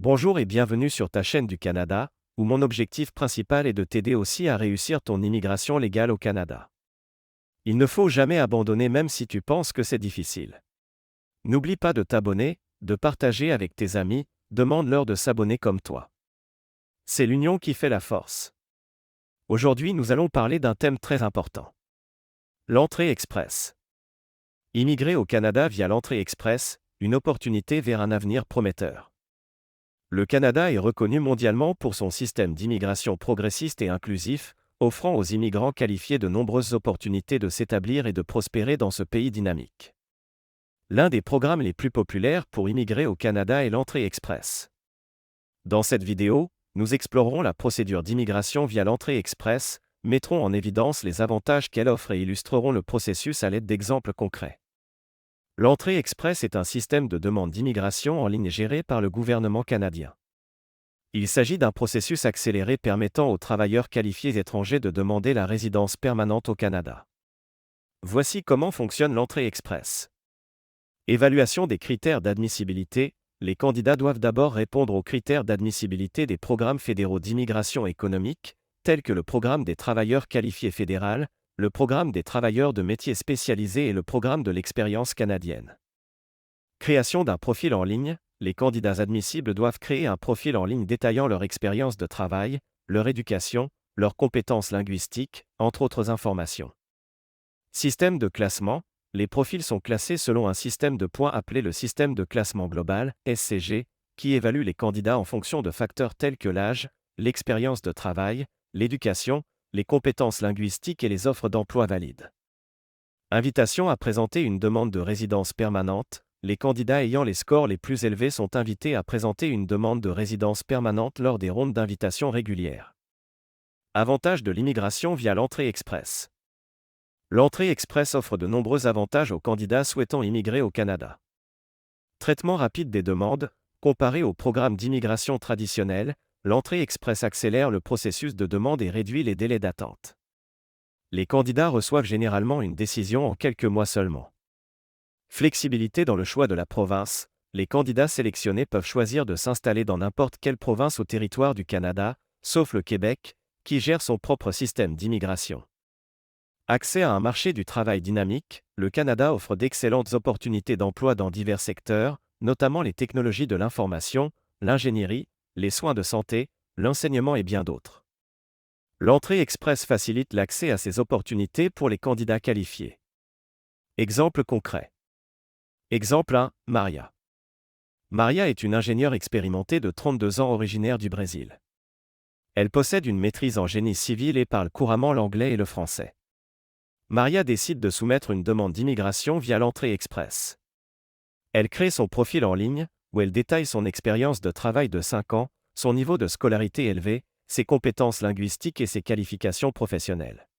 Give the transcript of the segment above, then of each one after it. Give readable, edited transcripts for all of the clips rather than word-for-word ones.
Bonjour et bienvenue sur ta chaîne du Canada, où mon objectif principal est de t'aider aussi à réussir ton immigration légale au Canada. Il ne faut jamais abandonner même si tu penses que c'est difficile. N'oublie pas de t'abonner, de partager avec tes amis, demande-leur de s'abonner comme toi. C'est l'union qui fait la force. Aujourd'hui nous allons parler d'un thème très important. L'entrée express. Immigrer au Canada via l'entrée express, une opportunité vers un avenir prometteur. Le Canada est reconnu mondialement pour son système d'immigration progressiste et inclusif, offrant aux immigrants qualifiés de nombreuses opportunités de s'établir et de prospérer dans ce pays dynamique. L'un des programmes les plus populaires pour immigrer au Canada est l'entrée express. Dans cette vidéo, nous explorerons la procédure d'immigration via l'entrée express, mettrons en évidence les avantages qu'elle offre et illustrerons le processus à l'aide d'exemples concrets. L'entrée express est un système de demande d'immigration en ligne géré par le gouvernement canadien. Il s'agit d'un processus accéléré permettant aux travailleurs qualifiés étrangers de demander la résidence permanente au Canada. Voici comment fonctionne l'entrée express. Évaluation des critères d'admissibilité. Les candidats doivent d'abord répondre aux critères d'admissibilité des programmes fédéraux d'immigration économique, tels que le programme des travailleurs qualifiés fédéral, le programme des travailleurs de métiers spécialisés et le programme de l'expérience canadienne. Création d'un profil en ligne. Les candidats admissibles doivent créer un profil en ligne détaillant leur expérience de travail, leur éducation, leurs compétences linguistiques, entre autres informations. Système de classement. Les profils sont classés selon un système de points appelé le système de classement global, SCG, qui évalue les candidats en fonction de facteurs tels que l'âge, l'expérience de travail, l'éducation, les compétences linguistiques et les offres d'emploi valides. Invitation à présenter une demande de résidence permanente. Les candidats ayant les scores les plus élevés sont invités à présenter une demande de résidence permanente lors des rondes d'invitation régulières. Avantages de l'immigration via l'entrée express. L'entrée express offre de nombreux avantages aux candidats souhaitant immigrer au Canada. Traitement rapide des demandes. Comparé au programme d'immigration traditionnel, l'entrée express accélère le processus de demande et réduit les délais d'attente. Les candidats reçoivent généralement une décision en quelques mois seulement. Flexibilité dans le choix de la province. Les candidats sélectionnés peuvent choisir de s'installer dans n'importe quelle province au territoire du Canada, sauf le Québec, qui gère son propre système d'immigration. Accès à un marché du travail dynamique. Le Canada offre d'excellentes opportunités d'emploi dans divers secteurs, notamment les technologies de l'information, l'ingénierie, les soins de santé, l'enseignement et bien d'autres. L'entrée express facilite l'accès à ces opportunités pour les candidats qualifiés. Exemple concret. Exemple 1, Maria. Maria est une ingénieure expérimentée de 32 ans originaire du Brésil. Elle possède une maîtrise en génie civil et parle couramment l'anglais et le français. Maria décide de soumettre une demande d'immigration via l'entrée express. Elle crée son profil en ligne, où elle détaille son expérience de travail de 5 ans, son niveau de scolarité élevé, ses compétences linguistiques et ses qualifications professionnelles.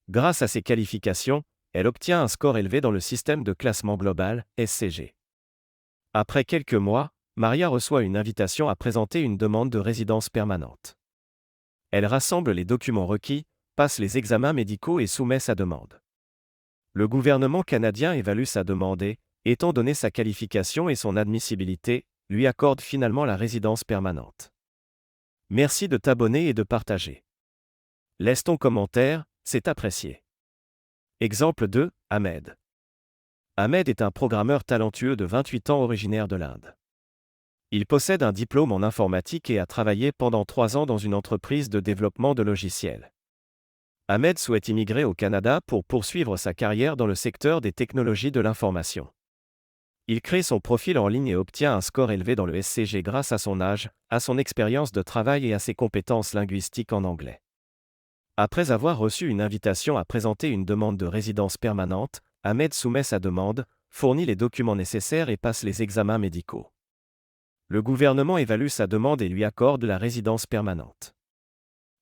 Grâce à ces qualifications, elle obtient un score élevé dans le système de classement global, SCG. Après quelques mois, Maria reçoit une invitation à présenter une demande de résidence permanente. Elle rassemble les documents requis, passe les examens médicaux et soumet sa demande. Le gouvernement canadien évalue sa demande et, étant donné sa qualification et son admissibilité, lui accorde finalement la résidence permanente. Merci de t'abonner et de partager. Laisse ton commentaire, c'est apprécié. Exemple 2, Ahmed. Ahmed est un programmeur talentueux de 28 ans originaire de l'Inde. Il possède un diplôme en informatique et a travaillé pendant 3 ans dans une entreprise de développement de logiciels. Ahmed souhaite immigrer au Canada pour poursuivre sa carrière dans le secteur des technologies de l'information. Il crée son profil en ligne et obtient un score élevé dans le SCG grâce à son âge, à son expérience de travail et à ses compétences linguistiques en anglais. Après avoir reçu une invitation à présenter une demande de résidence permanente, Ahmed soumet sa demande, fournit les documents nécessaires et passe les examens médicaux. Le gouvernement évalue sa demande et lui accorde la résidence permanente.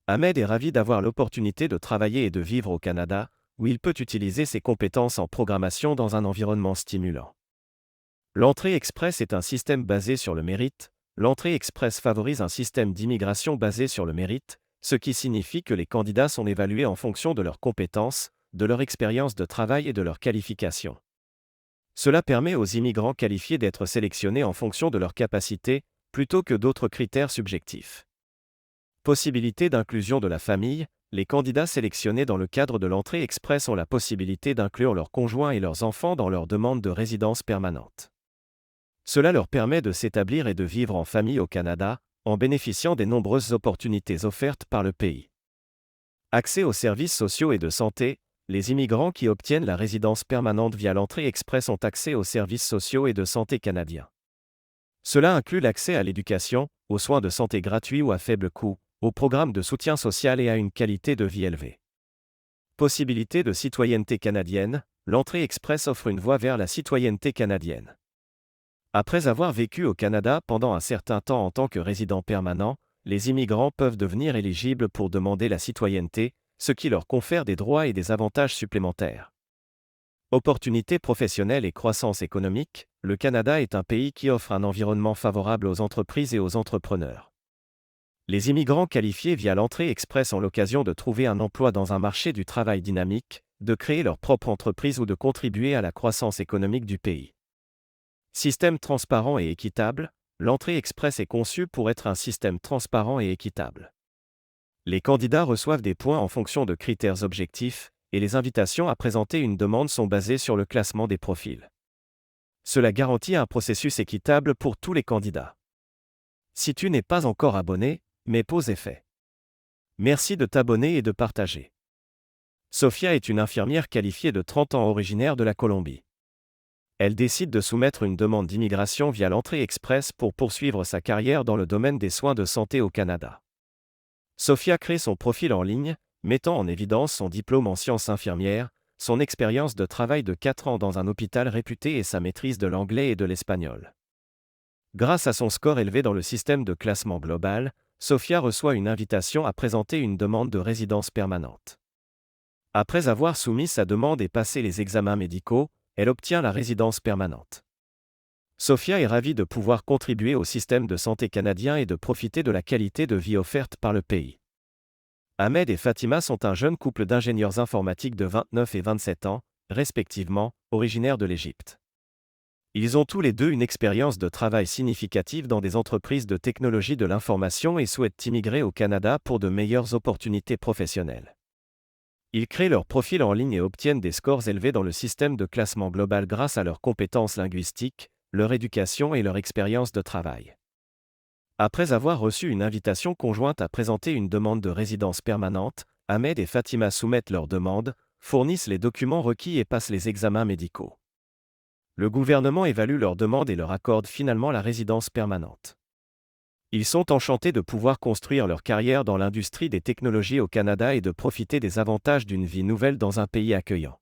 Ahmed est ravi d'avoir l'opportunité de travailler et de vivre au Canada, où il peut utiliser ses compétences en programmation dans un environnement stimulant. L'entrée express est un système basé sur le mérite. L'entrée express favorise un système d'immigration basé sur le mérite, ce qui signifie que les candidats sont évalués en fonction de leurs compétences, de leur expérience de travail et de leurs qualifications. Cela permet aux immigrants qualifiés d'être sélectionnés en fonction de leurs capacités, plutôt que d'autres critères subjectifs. Possibilité d'inclusion de la famille. Les candidats sélectionnés dans le cadre de l'entrée express ont la possibilité d'inclure leurs conjoints et leurs enfants dans leur demande de résidence permanente. Cela leur permet de s'établir et de vivre en famille au Canada, en bénéficiant des nombreuses opportunités offertes par le pays. Accès aux services sociaux et de santé. Les immigrants qui obtiennent la résidence permanente via l'entrée express ont accès aux services sociaux et de santé canadiens. Cela inclut l'accès à l'éducation, aux soins de santé gratuits ou à faible coût, aux programmes de soutien social et à une qualité de vie élevée. Possibilité de citoyenneté canadienne. L'entrée express offre une voie vers la citoyenneté canadienne. Après avoir vécu au Canada pendant un certain temps en tant que résident permanent, les immigrants peuvent devenir éligibles pour demander la citoyenneté, ce qui leur confère des droits et des avantages supplémentaires. Opportunités professionnelles et croissance économique. Le Canada est un pays qui offre un environnement favorable aux entreprises et aux entrepreneurs. Les immigrants qualifiés via l'entrée express ont l'occasion de trouver un emploi dans un marché du travail dynamique, de créer leur propre entreprise ou de contribuer à la croissance économique du pays. Système transparent et équitable. L'entrée express est conçue pour être un système transparent et équitable. Les candidats reçoivent des points en fonction de critères objectifs, et les invitations à présenter une demande sont basées sur le classement des profils. Cela garantit un processus équitable pour tous les candidats. Si tu n'es pas encore abonné, mais pause est fait. Merci de t'abonner et de partager. Sophia est une infirmière qualifiée de 30 ans originaire de la Colombie. Elle décide de soumettre une demande d'immigration via l'entrée express pour poursuivre sa carrière dans le domaine des soins de santé au Canada. Sophia crée son profil en ligne, mettant en évidence son diplôme en sciences infirmières, son expérience de travail de 4 ans dans un hôpital réputé et sa maîtrise de l'anglais et de l'espagnol. Grâce à son score élevé dans le système de classement global, Sophia reçoit une invitation à présenter une demande de résidence permanente. Après avoir soumis sa demande et passé les examens médicaux, elle obtient la résidence permanente. Sophia est ravie de pouvoir contribuer au système de santé canadien et de profiter de la qualité de vie offerte par le pays. Ahmed et Fatima sont un jeune couple d'ingénieurs informatiques de 29 et 27 ans, respectivement, originaires de l'Égypte. Ils ont tous les deux une expérience de travail significative dans des entreprises de technologie de l'information et souhaitent immigrer au Canada pour de meilleures opportunités professionnelles. Ils créent leur profil en ligne et obtiennent des scores élevés dans le système de classement global grâce à leurs compétences linguistiques, leur éducation et leur expérience de travail. Après avoir reçu une invitation conjointe à présenter une demande de résidence permanente, Ahmed et Fatima soumettent leur demande, fournissent les documents requis et passent les examens médicaux. Le gouvernement évalue leur demande et leur accorde finalement la résidence permanente. Ils sont enchantés de pouvoir construire leur carrière dans l'industrie des technologies au Canada et de profiter des avantages d'une vie nouvelle dans un pays accueillant.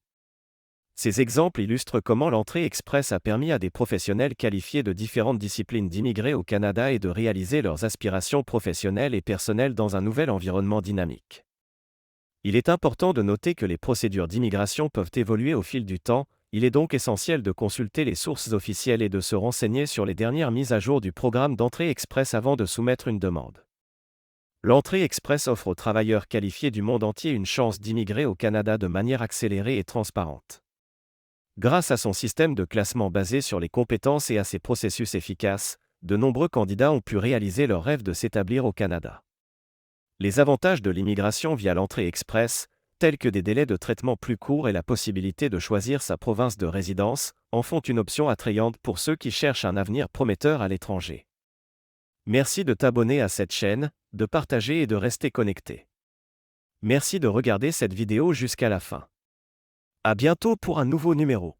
Ces exemples illustrent comment l'entrée express a permis à des professionnels qualifiés de différentes disciplines d'immigrer au Canada et de réaliser leurs aspirations professionnelles et personnelles dans un nouvel environnement dynamique. Il est important de noter que les procédures d'immigration peuvent évoluer au fil du temps. Il est donc essentiel de consulter les sources officielles et de se renseigner sur les dernières mises à jour du programme d'entrée express avant de soumettre une demande. L'entrée express offre aux travailleurs qualifiés du monde entier une chance d'immigrer au Canada de manière accélérée et transparente. Grâce à son système de classement basé sur les compétences et à ses processus efficaces, de nombreux candidats ont pu réaliser leur rêve de s'établir au Canada. Les avantages de l'immigration via l'entrée express, tels que des délais de traitement plus courts et la possibilité de choisir sa province de résidence, en font une option attrayante pour ceux qui cherchent un avenir prometteur à l'étranger. Merci de t'abonner à cette chaîne, de partager et de rester connecté. Merci de regarder cette vidéo jusqu'à la fin. À bientôt pour un nouveau numéro.